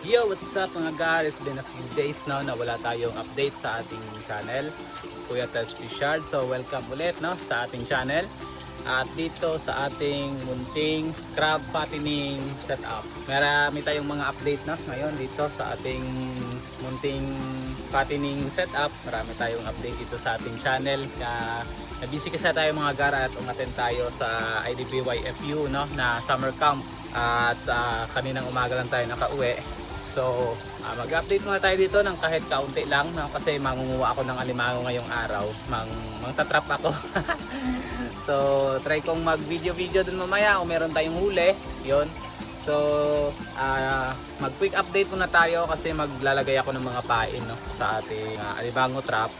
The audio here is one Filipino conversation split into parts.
Yo, what's up mga guys? It's been a few days now na wala tayong update sa ating channel, Kuya Tess Fishard. So welcome ulit no, sa ating channel. At dito sa ating munting crab fattening setup. Marami tayong mga update no, ngayon dito sa ating munting fattening setup. Marami tayong update dito sa ating channel. Busy kasi tayo mga gara at umattend tayo sa IDBYFU no, na summer camp. At kaninang umaga lang tayo nakauwi. So mag-update muna tayo dito ng kahit kaunti lang no? Kasi mangunguha ako ng alimango ngayong araw. Mangtatrap ako. So try kong mag video dun mamaya kung meron tayong huli yon. So mag quick update muna tayo kasi maglalagay ako ng mga pain no? Sa ating alimango trap.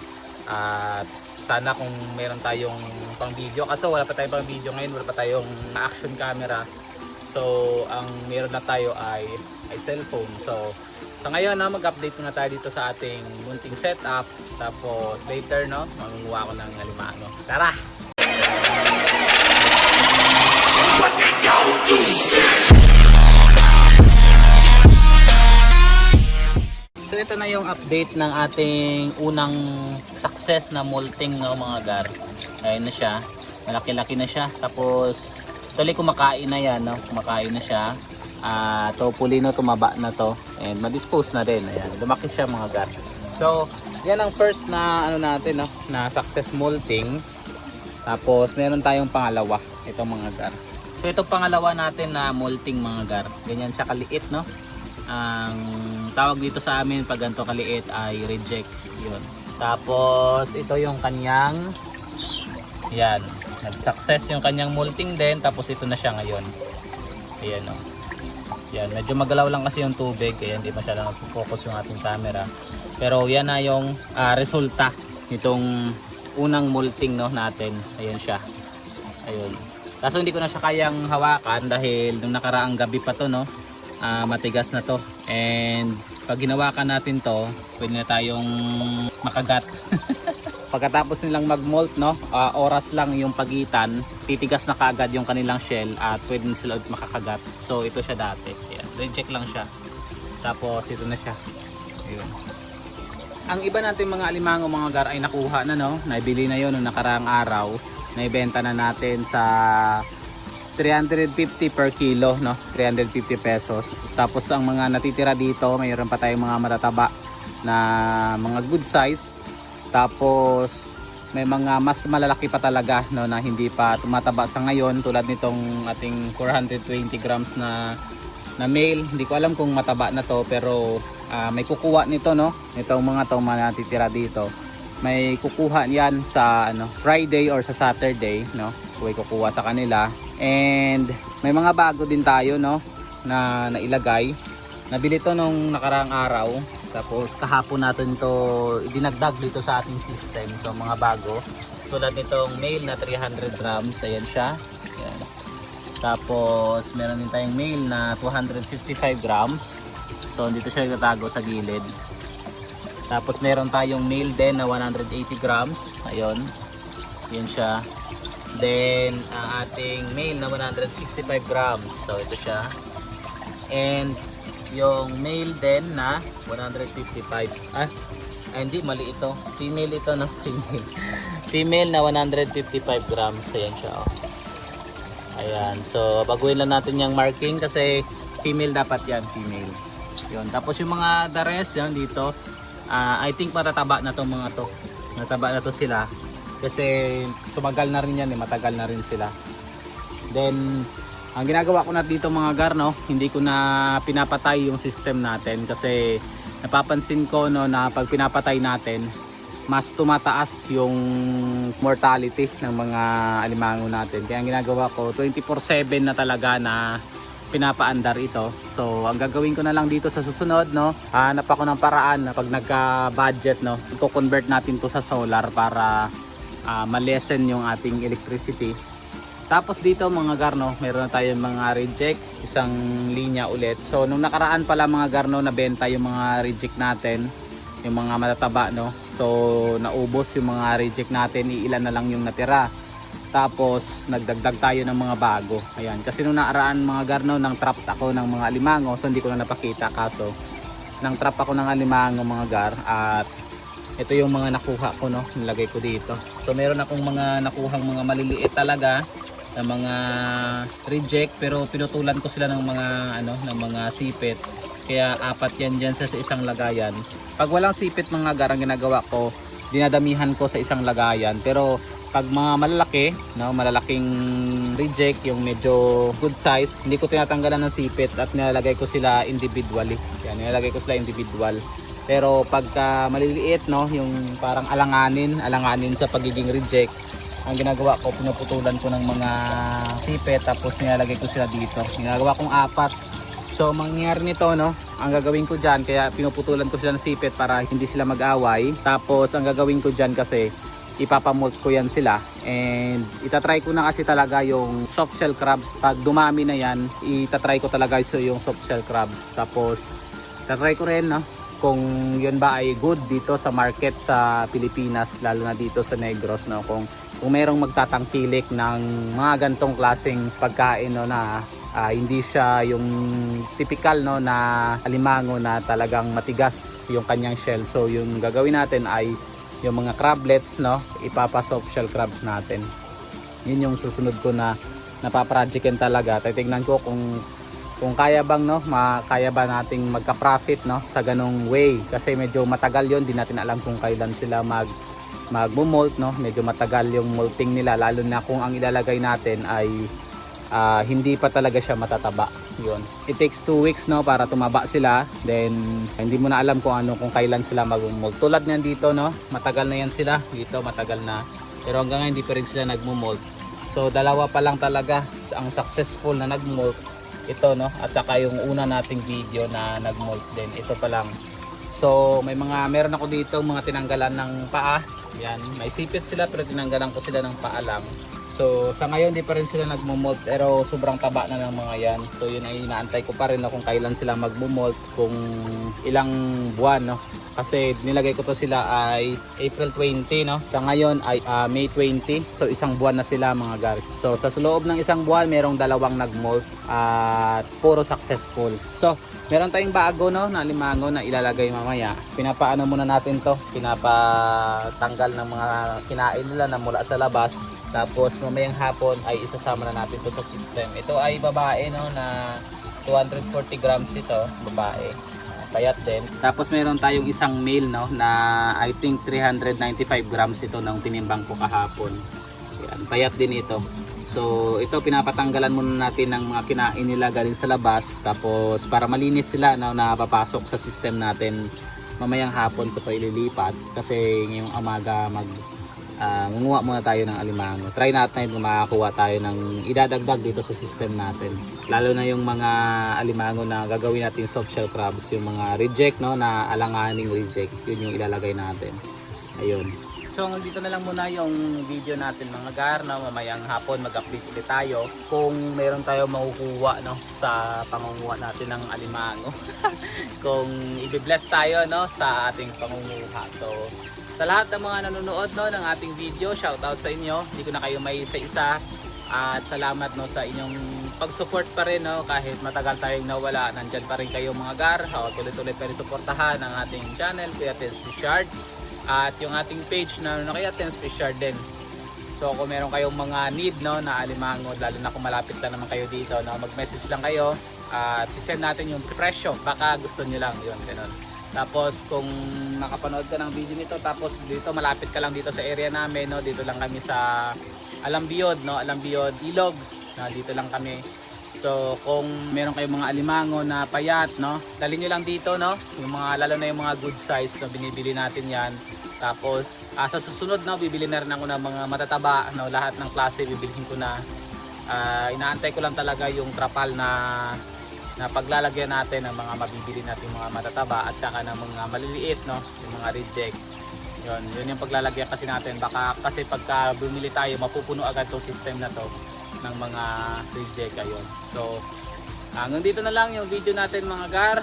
At sana kung meron tayong pang video, kasi wala pa tayong pang video ngayon, wala pa tayong action camera. So ang meron na tayo ay cellphone. So sa ngayon no, mag-update muna tayo dito sa ating munting setup. Tapos later no, mangunguha ako ng alimango. Tara! So ito na yung update ng ating unang success na molting no mga gar. Ayun na siya. Malaki-laki na siya. Tapos tuloy kumakain na yan no. Kumakain na siya. Topulino tumaba na to and ma-dispose na din. Ayan, lumaki siya mga gar. So yan ang first na ano natin no, na success molting. Tapos meron tayong pangalawa, itong mga gar. So itong pangalawa natin na molting mga gar, ganyan siya kaliit no. Ang tawag dito sa amin pag ganito kaliit ay reject yun. Tapos ito yung kanyang, yan, nag-success yung kanyang molting din. Tapos ito na siya ngayon. Ayan o. Yan, medyo magalaw lang kasi yung tubig kaya hindi masyadong nag-focus yung ating camera. Pero yan na yung resulta nitong unang molting no, natin. Ayan siya. Ayun. Kaso hindi ko na siya kayang hawakan dahil nung nakaraang gabi pa to no. Matigas na to. And pag hinawakan natin to, pwede na tayong makagat. Pagkatapos nilang mag-molt no, oras lang yung pagitan, titigas na kaagad yung kanilang shell at pwede na sila makakagat. So ito siya dati. Ayan, reject lang siya. Tapos ito na siya. Ayun. Ang iba natin mga alimango mga gar ay nakuha na no, naibili na yon noong nakaraang araw. Naibenta na natin sa 350 per kilo no, 350 pesos. Tapos ang mga natitira dito, mayroon pa tayong mga matataba na mga good size. Tapos may mga mas malalaki pa talaga no, na hindi pa tumataba sa ngayon, tulad nitong ating 420 grams na male. Hindi ko alam kung mataba na to, pero may kukuha nito no, itong mga to natitira dito. May kukuha yan sa Friday or sa Saturday no, may kukuha sa kanila. And may mga bago din tayo no, na nailagay. Nabili to nung nakaraang araw. Tapos kahapon natin to idinagdag dito sa ating system. So mga bago, tulad nitong male na 300 grams, ayan siya. Ayan. Tapos meron din tayong male na 255 grams. So dito siya itatago sa gilid. Tapos meron tayong male din na 180 grams. Ayun. Yan siya. Then ang ating male na 165 grams. So ito siya. And yung male din na 155. Hindi, mali ito. Female ito no, female. Female na 155 grams. Ayan siya oh. Ayan. So baguhin lang natin yung marking kasi female dapat yan, female. Yun. Tapos yung mga the rest yan dito, I think matataba na tong mga to. Mataba na to sila. Kasi tumagal na rin yan, matagal na rin sila. Then ang ginagawa ko na dito mga gar no, hindi ko na pinapatay yung system natin kasi napapansin ko no, na pag pinapatay natin mas tumataas yung mortality ng mga alimango natin. Kaya ang ginagawa ko 24/7 na talaga na pinapaandar ito. So ang gagawin ko na lang dito sa susunod no, hanap ako ng paraan na pag nagka-budget no, i-convert natin to sa solar para ma-lessen yung ating electricity. Tapos dito mga garno, meron na tayong mga reject, isang linya ulit. So nung nakaraan pala mga garno, nabenta yung mga reject natin, yung mga matataba no. So naubos yung mga reject natin, iilan na lang yung natira. Tapos nagdagdag tayo ng mga bago. Ayan, kasi nung naaraan mga gar no, nang trap ako ng mga alimango, so hindi ko na napakita, kaso nang trap ako ng alimango mga gar, at ito yung mga nakuha ko no, nilagay ko dito. So meron akong mga nakuhang mga maliliit talaga na mga reject, pero pinutulan ko sila ng mga ano, ng mga sipit. Kaya apat yan dyan sa isang lagayan. Pag walang sipit mga gar, ang ginagawa ko, dinadamihan ko sa isang lagayan. Pero pag mga malalaki, no, malalaking reject, yung medyo good size, hindi ko tinatanggalan ng sipit at nilalagay ko sila individually. Yan, nilalagay ko sila individual. Pero pagka maliliit, no, yung parang alanganin sa pagiging reject, ang ginagawa ko, pinuputulan ko ng mga sipit, tapos nilalagay ko sila dito. Ginagawa kong apat. So mangyayari nito, no, ang gagawin ko dyan, kaya pinuputulan ko sila ng sipit para hindi sila mag-away. Tapos ang gagawin ko dyan kasi, ipapamolt ko yan sila, and itatry ko na kasi talaga yung soft shell crabs. Pag dumami na yan, itatry ko talaga yung soft shell crabs. Tapos itatry ko rin, no, kung yun ba ay good dito sa market sa Pilipinas, lalo na dito sa Negros, no, kung merong magtatangkilik ng mga gantong klaseng pagkain, no, na hindi siya yung typical, no, na alimango na talagang matigas yung kanyang shell. So yung gagawin natin ay yung mga crablets, no, ipapa-soft shell crabs natin. Yun yung susunod ko na napaprojectin talaga. Titignan ko kung kaya bang, no, kaya ba nating magka-profit, no, sa ganong way. Kasi medyo matagal yon, di natin alam kung kailan sila magmo-molt, no. Medyo matagal yung molting nila, lalo na kung ang ilalagay natin ay hindi pa talaga siya matataba. Yun. It takes 2 weeks, no, para tumaba sila. Then hindi mo na alam kung kailan sila mag-molt. Tulad niyan dito, no, matagal na yan sila. Dito matagal na. Pero hanggang ngayon hindi pa rin sila nagmo-molt. So dalawa pa lang talaga ang successful na nag-molt. Ito, no, at saka yung una nating video na nag-molt din. Ito pa lang. So meron ako dito mga tinanggalan ng paa. Yan, may sipit sila pero tinanggalan ko sila ng paa lang. So sa ngayon di pa rin sila nagmo-molt, pero sobrang taba na ng mga yan. So yun ay inaantay ko pa rin, no, kung kailan sila magmo-molt, kung ilang buwan, no. Kasi nilagay ko to sila ay April 20, no. Sa ngayon ay May 20. So isang buwan na sila mga gar. So sa loob ng isang buwan merong dalawang nag-molt at puro successful. So meron tayong bago, no, na alimango na ilalagay mamaya. Pinapaano muna natin to, pinapatanggal ng mga kinain nila na mula sa labas. Tapos mamayang hapon ay isasama na natin to sa system. Ito ay babae, no, na 240 grams ito, babae. Payat din. Tapos meron tayong isang male, no, na I think 395 grams ito ng tinimbang ko kahapon. Yan, payat din ito. So ito pinapatanggalan muna natin ng mga kinain nila galing sa labas, tapos para malinis sila, no, na papasok sa system natin. Mamayang hapon ko to ililipat kasi ngayong umaga ngunguha muna tayo ng alimango. Try natin kung makakuha tayo ng idadagdag dito sa system natin. Lalo na yung mga alimango na gagawin natin soft shell crabs, yung mga reject, no, na alanganing reject, yun yung ilalagay natin. Ayun. So dito na lang muna yung video natin mga gar, no. Mamayang hapon mag-update ulit tayo kung meron tayo makukuha, no, sa pangunguha natin ng alimango. Kung i-bless tayo, no, sa ating pangunguha. So sa lahat ng mga nanonood, no, ng ating video, shoutout sa inyo. Hindi ko na kayo may isa-isa. At salamat, no, sa inyong pag-support pa rin, no, kahit matagal tayong nawala. Nandyan pa rin kayo mga gar. Tuloy-tuloy pa rin suportahan ang ating channel, Kuya Tens Fishard. At yung ating page na Kuya Tens Fishard din. So kung meron kayong mga need, no, na alimango, lalo na kung malapit lang naman kayo dito, no, mag-message lang kayo at isend natin yung presyo. Baka gusto nyo lang, yun, ganun. Tapos kung nakapanood ka ng video nito, tapos dito malapit ka lang dito sa area namin, no, dito lang kami sa Alambiod, no, Alambiod Ilog, na dito lang kami. So kung meron kayong mga alimango na payat, no, dalhin nyo lang dito, no, yung mga, lalo na yung mga good size, no, binibili natin yan. Tapos sa susunod, no, bibili na rin ako ng mga matataba, no, lahat ng klase bibilihin ko na. Inaantay ko lang talaga yung trapal na paglalagyan natin ng mga mabibili natin mga matataba at saka ng mga maliliit, no, yung mga reject. Yun yung paglalagyan kasi natin. Baka kasi pagka bumili tayo, mapupuno agad tong system na to ng mga reject. Ayun. So hanggang dito na lang yung video natin mga gar.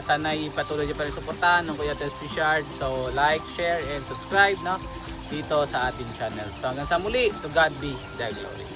Sana ipatuloy nyo pa rin suportahan ng Kuya Tens Fishard. So like, share, and subscribe, no. dito sa ating channel. So hanggang sa muli, to God be the glory.